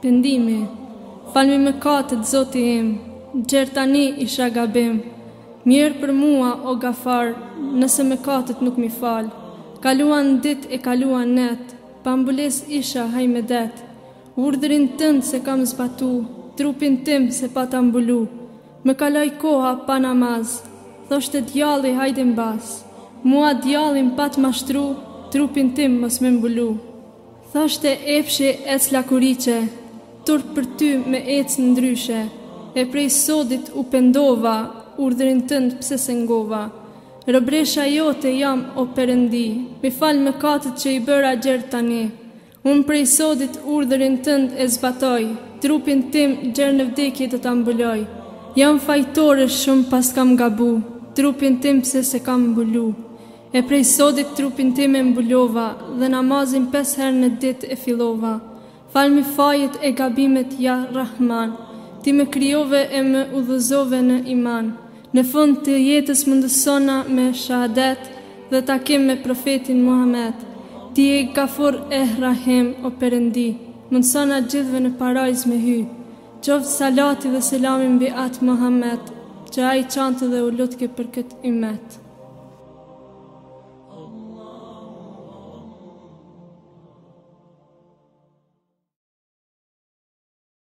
Pendimi. Falmi mëkatet, Zoti im, gjerë tani isha gabim. Mirë për mua, o Gafar, nëse mëkatet nuk mi fal. Kaluan dit e kaluan net, pambules isha haj me det. Urdhrin tënd se kam zbatu, trupin tim se pa ta mbulu. Më kaloj koha pa namaz, thoshte djalli hajde mbas. Mua djallin pat mashtru, trupin tim mos me mbulu. Thoshte epshi ec lakuriqe, turp për ty me ec në ndryshe. E prej sodit u pendova, urdhrin tënd pse se ngova. Robresha jote jam o Perëndi, mi fal mëkatet që i bëra gjerë tani. Unë prej sodit urdhrin tënd e zbatoj, trupin tim gjerë në vdekje të ta mbuloj. Jam fajtore shumë pas kam gabu, trupin tim pse se kam mbulu. E prej sodit trupin tim e mbulova, dhe namazin 5 herë në ditë e fillova. Falmi fajet e gabimet ja Rahman, ti me krijove e me udhëzove në iman. Në fund të jetës më ndësona me shahadet dhe takim me profetin Muhammed. Ti e Gafur e Rahim, o Perëndi, mësona gjithve në parajz me hy. Qoftë salati dhe selamin mbi atë Muhammed, që ai çante dhe u lutke për këtë imet.